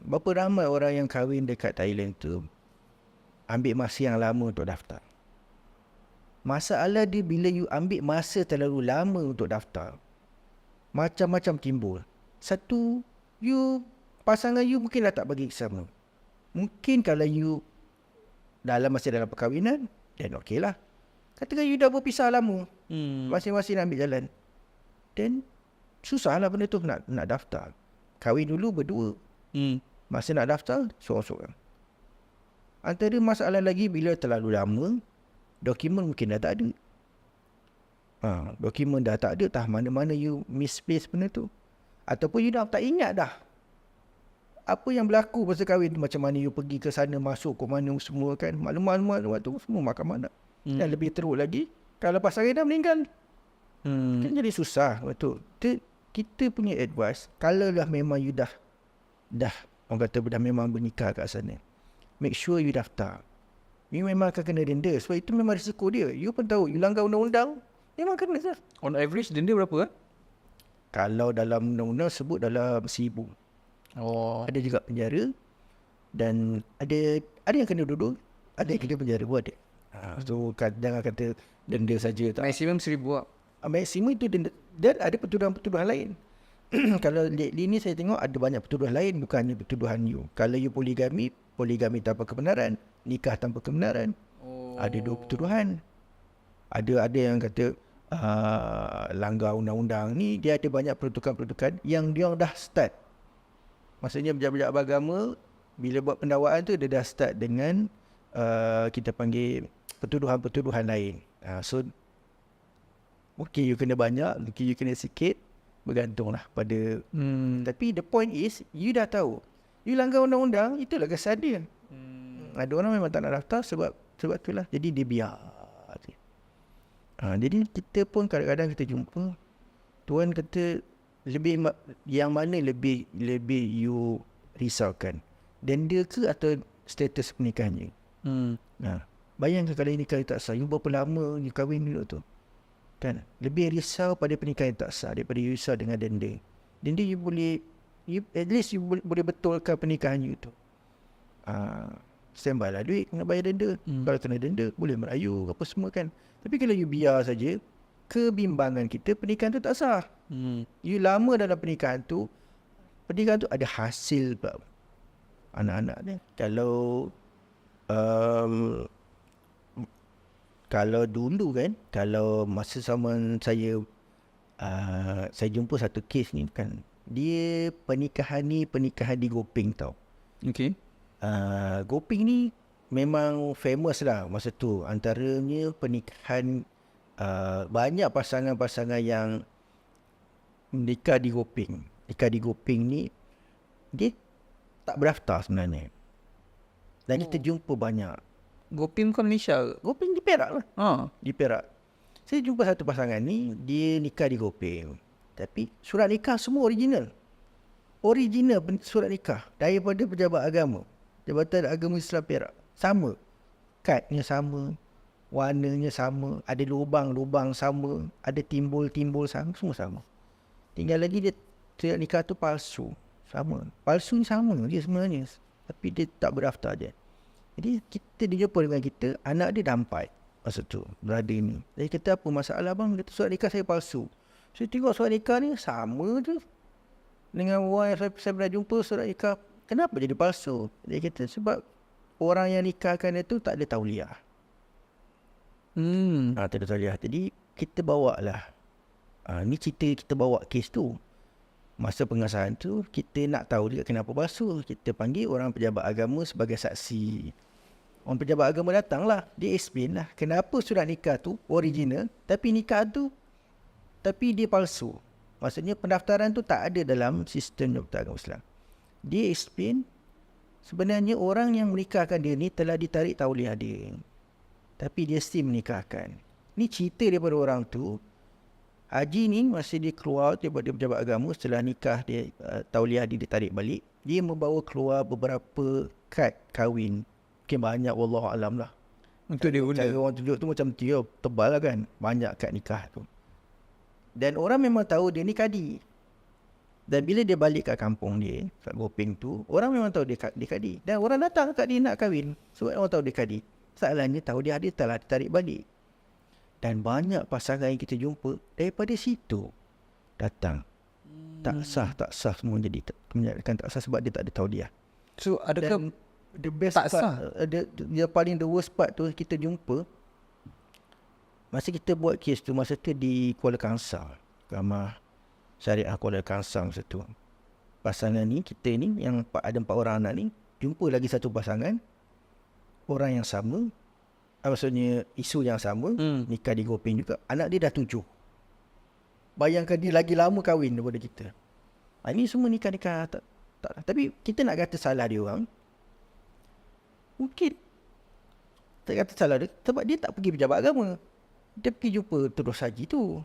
berapa ramai orang yang kahwin dekat Thailand tu ambil masa yang lama untuk daftar. Masalah dia bila you ambil masa terlalu lama untuk daftar, macam-macam timbul. Satu, pasangan you mungkin dah tak bagi sama. Mungkin kalau you masih dalam perkahwinan, then okey lah. Katakan you dah berpisah lama, masing-masing ambil jalan, then susah lah benda tu nak daftar. Kahwin dulu berdua, masa nak daftar seorang-seorang. Antara masalah lagi bila terlalu lama, dokumen mungkin dah tak ada. Dokumen dah tak ada, tah mana-mana you misplace benda tu. Ataupun you dah tak ingat dah apa yang berlaku masa kahwin tu, macam mana you pergi ke sana, masuk ke mana semua kan. Maklumat tu semua makan mana. Dan lebih teruk lagi, kalau pasangan dah meninggal, kan jadi susah. Betul. Kita punya advice, kalau dah memang you dah orang kata dah memang bernikah kat sana, make sure you daftar. You memang akan kena denda. Sebab itu memang risiko dia. You pun tahu, you langgar undang-undang, memang kena sah. On average denda berapa? Kalau dalam undang-undang sebut dalam 1,000. Ada juga penjara. Dan ada yang kena duduk, ada yang kena penjara pun ada. So jangan kata denda saja. Maksimum 1,000 lah. Maksimum itu denda. Dan ada pertuduhan-pertuduhan lain. Kalau lately ni saya tengok ada banyak pertuduhan lain, bukannya pertuduhan you. Kalau you poligami tanpa kebenaran, nikah tanpa kebenaran. Ada 2 pertuduhan. Ada yang kata langgar undang-undang ni, dia ada banyak pertuduhan-pertuduhan yang dia dah start. Maksudnya pejabat beragama bila buat pendakwaan tu dia dah start dengan kita panggil pertuduhan-pertuduhan lain. So mungkin you kena banyak, mungkin you kena sikit, bergantunglah pada tapi the point is you dah tahu you langgar undang-undang, itulah kesan dia. Ada orang memang tak nak daftar sebab itulah, jadi dia biar. Jadi kita pun kadang-kadang kita jumpa tuan kata yang mana lebih you risaukan, denda ke atau status pernikahannya? Bayangkan kalau nikah tak sah, you berapa lama you kahwin dulu tu kan? Lebih risau pada pernikahan yang tak sah daripada you risau dengan denda. Denda at least you boleh betulkan pernikahan you tu. Standby lah duit, kena bayar denda. Kalau kena denda, boleh merayu apa semua kan. Tapi kalau you biar saja, kebimbangan kita, pernikahan tu tak sah. You lama dalam pernikahan tu ada hasil pula anak-anak dia. Kalau dulu kan, kalau masa zaman saya jumpa satu kes ni kan, dia pernikahan di Gopeng tau. Okay. Gopeng ni memang famous lah masa tu. Antaranya pernikahan banyak pasangan-pasangan yang nikah di Gopeng. Nikah di Gopeng ni dia tak berdaftar sebenarnya. Dan kita jumpa banyak. Gopeng kan Malaysia? Gopeng di Perak lah. Di Perak. Saya jumpa satu pasangan ni, dia nikah di Gopeng. Tapi surat nikah semua original. Original surat nikah daripada pejabat agama. Jabatan Agama Islam Perak. Sama. Kadnya sama. Warnanya sama. Ada lubang-lubang sama. Ada timbul-timbul sama. Semua sama. Tinggal lagi dia surat nikah tu palsu. Sama. Palsu ni sama dia sebenarnya. Tapi dia tak berdaftar je. Jadi kita dijumpa dengan kita, anak dia dah 4 masa tu, brother ni. Jadi kata apa masalah bang? Kata surat nikah saya palsu. Saya tengok surat nikah ni sama je dengan orang yang saya pernah jumpa surat nikah. Kenapa jadi palsu? Dia kata sebab orang yang nikahkan itu tak ada tauliah. Tak ada tauliah. Jadi kita bawa lah. Ni cerita kita bawa kes tu. Masa pengesahan tu kita nak tahu dia kenapa palsu. Kita panggil orang pejabat agama sebagai saksi. Orang pejabat agama datang lah. Dia explain lah kenapa surat nikah tu original, tapi nikah tu dia palsu. Maksudnya pendaftaran tu tak ada dalam sistem Jabatan Agama Islam. Dia explain sebenarnya orang yang menikahkan dia ni telah ditarik tauliah dia, tapi dia still menikahkan. Ni cerita daripada orang tu. Haji ni masa dia keluar daripada pejabat agama, setelah nikah dia tauliah dia ditarik balik, dia membawa keluar beberapa kad kahwin. Mungkin banyak, wallahualam lah. Untuk dia guna. Cara orang tunjuk tu macam tebal lah kan. Banyak kad nikah tu. Dan orang memang tahu dia ni kadi. Dan bila dia balik kat kampung dia, kat Gopeng tu, orang memang tahu dia kadi. Dan orang datang kat dia nak kahwin. Sebab orang tahu dia kadi. Soalannya tahu dia ada telah ditarik balik. Dan banyak pasangan yang kita jumpa daripada situ datang. Tak sah semua jadi kebanyakan tak sah sebab dia tak ada tahu dia. So adakah Dan the best tak part, sah? Dia paling the worst part tu kita jumpa masa kita buat kes tu, masa tu di Kuala Kangsar, Ramah Syariah Kuala Kangsar masa tu. Pasangan ni, kita ni yang ada 4 orang anak ni, jumpa lagi satu pasangan, orang yang sama, maksudnya isu yang sama, nikah di Gopeng juga, anak dia dah 7. Bayangkan dia lagi lama kahwin daripada kita. Ini semua nikah-nikah tak. Tapi kita nak kata salah dia orang, mungkin tak kata salah dia sebab dia tak pergi pejabat agama. Dia pergi jumpa terus haji tu.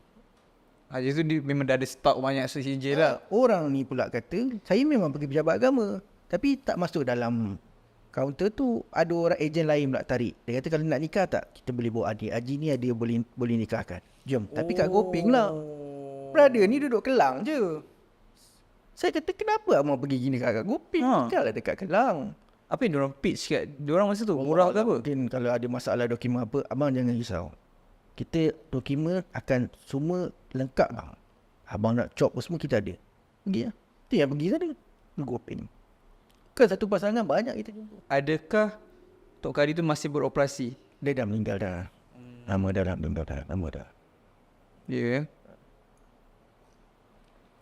Haji tu dia memang dah ada stok banyak sijil lah. Orang ni pula kata, saya memang pergi pejabat agama, tapi tak masuk dalam kaunter tu, ada orang ejen lain pula tarik. Dia kata kalau nak nikah tak, kita boleh bawa adik. Haji ni ada boleh nikahkan. Jom. Tapi kat Gopeng lah. Brother ni duduk Kelang je. Saya kata kenapa abang pergi gini kat Gopeng? Nikahlah dekat Kelang. Apa yang diorang pitch kat diorang masa tu? Murah ke apa? Mungkin kalau ada masalah dokumen apa, abang jangan risau. Kita dokumen akan semua lengkap bang. Abang nak chop semua kita ada. Pergi lah. Itu yang pergi sana. Gopeng. Kan satu pasangan banyak kita jumpa. Adakah Tok Kadi tu masih beroperasi? Dia dah meninggal dah. Lama dah. Ya yeah.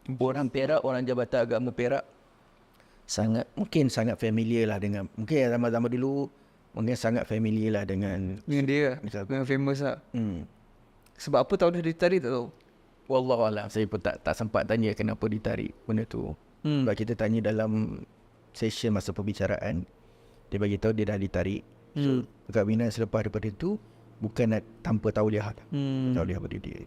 Orang Perak, orang Jabatan Agama Perak mungkin sangat familiar lah dengan, mungkin zaman-zaman dulu mungkin sangat familiar lah dengan dia misal, yang famous lah. Sebab apa tahu dah ditarik tak tahu? Wallahualam, saya pun tak sempat tanya kenapa ditarik benda tu. Sebab kita tanya dalam session masa perbicaraan, dia bagi tahu dia dah ditarik. So perkahwinan selepas daripada tu bukan tanpa tauliah. Tauliah pada dia.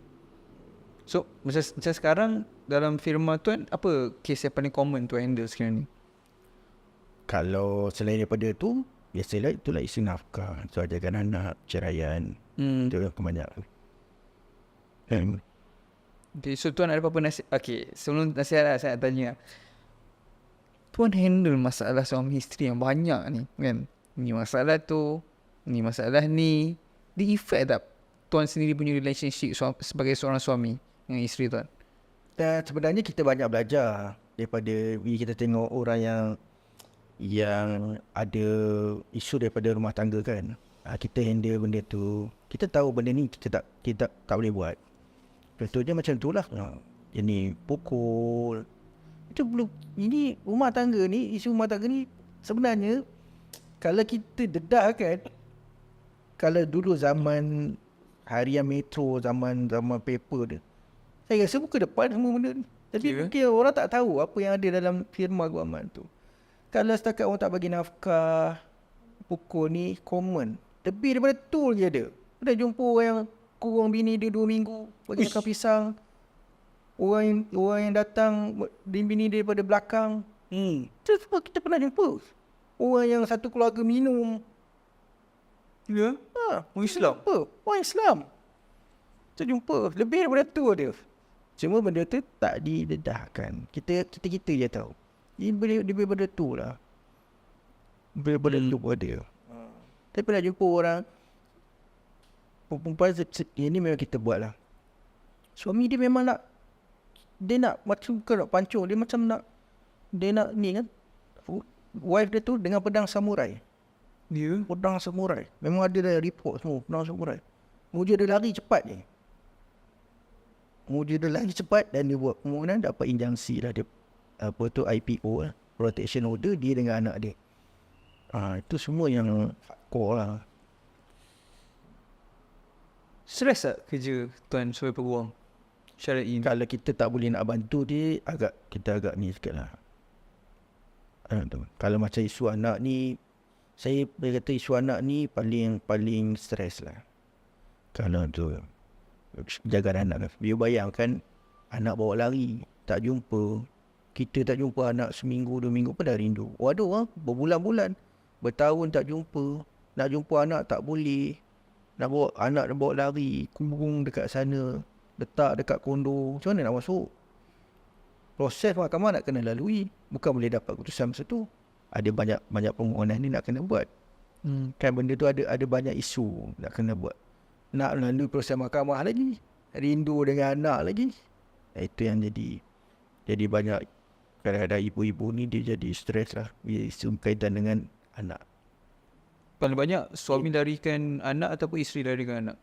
So macam sekarang dalam firma tuan, apa kes yang paling common tu handle sekarang ni? Kalau selain daripada tu, biasalah itulah isu nafkah, soal jagaan anak, ceraian. Itu yang kebanyakan. Okay, so tuan ada apa-apa nasihat? Okay, sebelum nasihat lah, saya nak tanya. Tuan handle masalah suami isteri yang banyak ni kan? Ni masalah tu, ni masalah ni. Dia effect tak tuan sendiri punya relationship sebagai seorang suami dengan isteri tuan? Dan sebenarnya kita banyak belajar daripada kita tengok orang yang ada isu daripada rumah tangga kan. Kita handle benda tu, kita tahu benda ni kita tak boleh buat. Contohnya macam tu lah. Ini pukul. Itu belum, ini rumah tangga ni, isu rumah tangga ni sebenarnya kalau kita dedah kan, kalau dulu zaman harian Metro, zaman paper dia, saya rasa muka depan semua benda ni. Tapi mungkin orang tak tahu apa yang ada dalam firma guaman tu. Kalau setakat orang tak bagi nafkah, pukul ni common. Lebih daripada tu je ada. Ada jumpa orang yang kurang bini dia 2 minggu, bagi makan pisang. Orang yang datang bini dia daripada belakang. Itu semua kita pernah jumpa. Orang yang satu keluarga minum. Ya? Orang Islam. Orang Islam. Kita jumpa. Lebih daripada tu ada. Cuma benda tu tak didedahkan. Kita je tahu. Lebih daripada tu lah. Lebih daripada tu pun ada. Tapi pernah jumpa orang perempuan ini memang kita buat lah. Suami dia memang dia nak macam bukan nak pancung. Dia macam dia nak ni kan. Wife dia tu dengan pedang samurai. Ya? Pedang samurai. Memang ada dah report semua. Pedang samurai. Muja dia lari cepat je. Muja dia lari cepat dan dia buat permohonan dapat injunksi lah. Dia apa tu IPO lah. Protection order dia dengan anak dia. Itu semua yang hardcore lah. Stress tak kerja tuan sebagai peguam syar'i? Kalau kita tak boleh nak bantu dia, kita agak ni sikit lah. Kalau macam isu anak ni, saya kata isu anak ni paling stres lah. Kalau tu jaga anak kan. Dia bayangkan anak bawa lari, tak jumpa. Kita tak jumpa anak seminggu 2 minggu pun dah rindu. Waduh berbulan-bulan, bertahun tak jumpa. Nak jumpa anak tak boleh. Nak bawa anak, nak bawa lari, kurung dekat sana, letak dekat kondo. Macam mana nak masuk? proses mahkamah nak kena lalui. Bukan boleh dapat keputusan masa tu. Ada banyak permohonan ni nak kena buat. Kan benda tu ada banyak isu nak kena buat. Nak lalui proses mahkamah lagi. Rindu dengan anak lagi. Itu yang jadi banyak. Kadang-kadang ibu-ibu ni dia jadi stres lah. Isu kaitan dengan anak. Paling banyak suami larikan anak ataupun isteri larikan anak?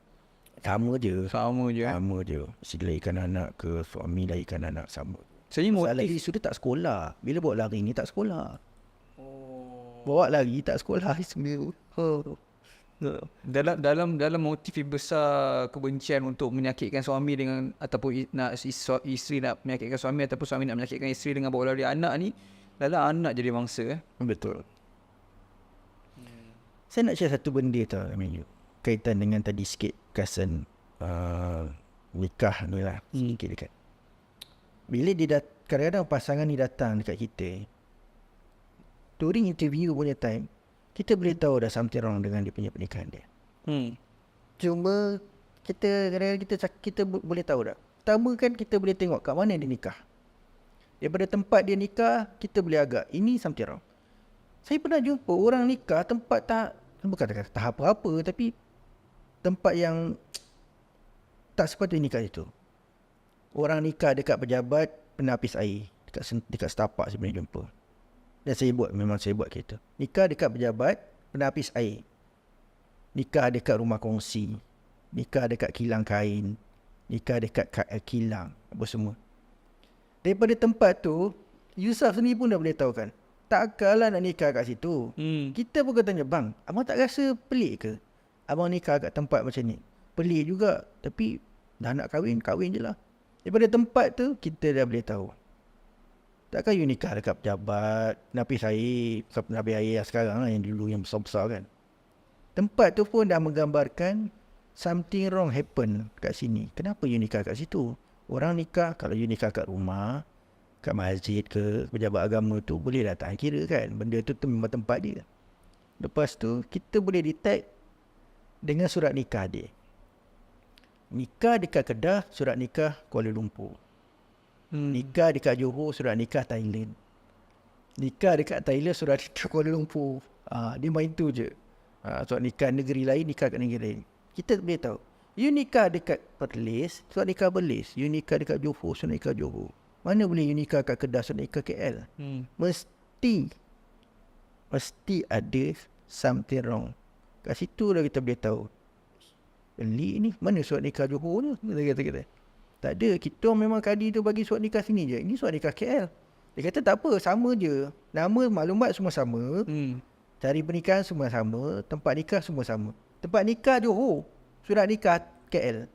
Sama je. Sama je. Sama je. Isteri larikan anak ke suami larikan anak sama. Saya Masalah motif. isu dia tak sekolah. Bila bawa lari ni tak sekolah. Bawa lari tak sekolah. Dalam motif besar kebencian untuk menyakitkan suami dengan ataupun isteri nak menyakitkan suami ataupun suami nak menyakitkan isteri dengan bawa lari anak ni, dalam anak jadi mangsa. Betul. Saya nak share satu benda tau, Amin. Kaitan dengan tadi sikit kasan nikah ni lah. Sikit dekat. Bila kadang-kadang pasangan ni datang dekat kita, during interview punya time, kita boleh tahu dah something wrong dengan dia punya pernikahan dia. Cuma kadang-kadang kita boleh tahu dah. Pertama kan kita boleh tengok kat mana dia nikah. Daripada tempat dia nikah, kita boleh agak ini something wrong. Saya pernah jumpa orang nikah tempat bukan tak apa-apa, tapi tempat yang tak sepatutnya nikah itu. Orang nikah dekat pejabat penapis air. Dekat setapak saya pernah jumpa. Dan memang saya buat kereta. Nikah dekat pejabat penapis air. Nikah dekat rumah kongsi. Nikah dekat kilang kain. Nikah dekat kilang. Apa semua. Daripada tempat tu, Yusuf sendiri pun dah boleh tahu kan. Takkanlah nak nikah kat situ. Kita pun tanya, bang, abang tak rasa pelik ke? Abang nikah kat tempat macam ni. Pelik juga. Tapi dah nak kahwin je lah. Daripada tempat tu, kita dah boleh tahu. Takkan you nikah dekat pejabat, penapis air, penapis air yang sekarang lah, yang dulu yang besar-besar kan. Tempat tu pun dah menggambarkan something wrong happen kat sini. Kenapa you nikah kat situ? Orang nikah, kalau you nikah kat rumah, kat masjid ke pejabat agama tu, boleh dah tak kira kan. Benda tu memang tempat dia. Lepas tu, kita boleh detect dengan surat nikah dia. Nikah dekat Kedah, surat nikah Kuala Lumpur. Nikah dekat Johor, surat nikah Thailand. Nikah dekat Thailand, surat nikah Kuala Lumpur. Dia main tu je. Surat nikah negeri lain, nikah kat negeri lain. Kita boleh tahu. You nikah dekat Perlis, surat nikah Perlis. You nikah dekat Johor, surat nikah Johor. Mana boleh you nikah kat Kedah, surat nikah KL. Mesti ada something wrong. Kat situ dah kita boleh tahu. Pelik ni, mana surat nikah Johor tu? Kata-kata. Tak ada, kita memang kadi tu bagi surat nikah sini je. Ini surat nikah KL. Dia kata tak apa, sama je. Nama, maklumat semua sama. Cari pernikahan semua sama. Tempat nikah semua sama. Tempat nikah Johor, surat nikah KL.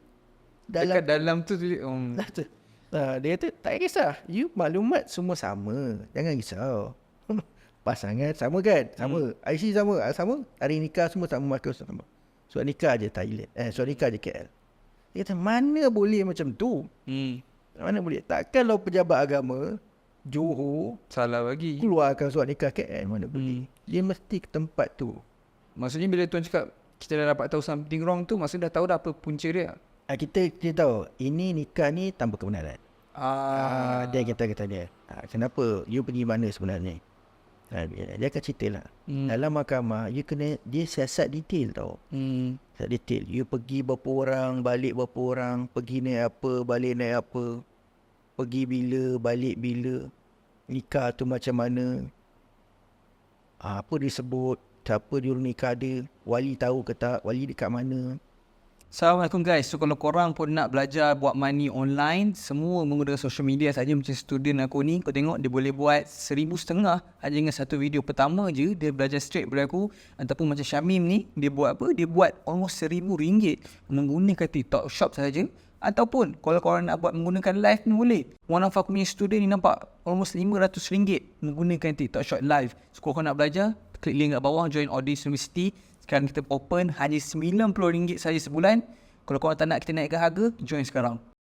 Dekat dalam tu tulis. Dia kata tak kisah. You maklumat semua sama. Jangan risau. Pasangan sama kan? Sama. IC sama. Sama. Hari nikah semua sama. Markah sama. Surat nikah je Thailand. Surat nikah je KL. Dia kata, mana boleh macam tu? Mana boleh? Takkanlah pejabat agama Johor Salah bagi. keluarkan surat nikah KL. Mana boleh? Dia mesti ke tempat tu. Maksudnya bila tuan cakap kita dah dapat tahu something wrong tu, maksudnya dah tahu dah apa punca dia. Kita tahu, ini nikah ni tanpa kebenaran. Dia kata dia. Kenapa? You pergi mana sebenarnya? Dia akan cerita lah. Dalam mahkamah, dia siasat detail tau. Siasat detail. You pergi berapa orang, balik berapa orang, pergi naik apa, balik naik apa, pergi bila, balik bila, nikah tu macam mana, apa disebut, siapa juru nikah dia, wali tahu ke tak, wali dekat mana. Assalamualaikum guys. So kalau korang pun nak belajar buat money online, semua menggunakan social media saja macam student aku ni, kau tengok dia boleh buat 1,500 hanya dengan satu video pertama je. Dia belajar straight daripada aku. Ataupun macam Syamim ni, dia buat apa? Dia buat almost RM1,000 menggunakan TikTok Shop saja. Ataupun kalau korang nak buat menggunakan live ni boleh. One of aku punya student ni nampak almost RM500 menggunakan TikTok Shop live. So kalau korang nak belajar, klik link kat bawah, join Audis University. Sekarang kita open hanya RM90 saja sebulan. Kalau korang tak nak kita naikkan harga, join sekarang.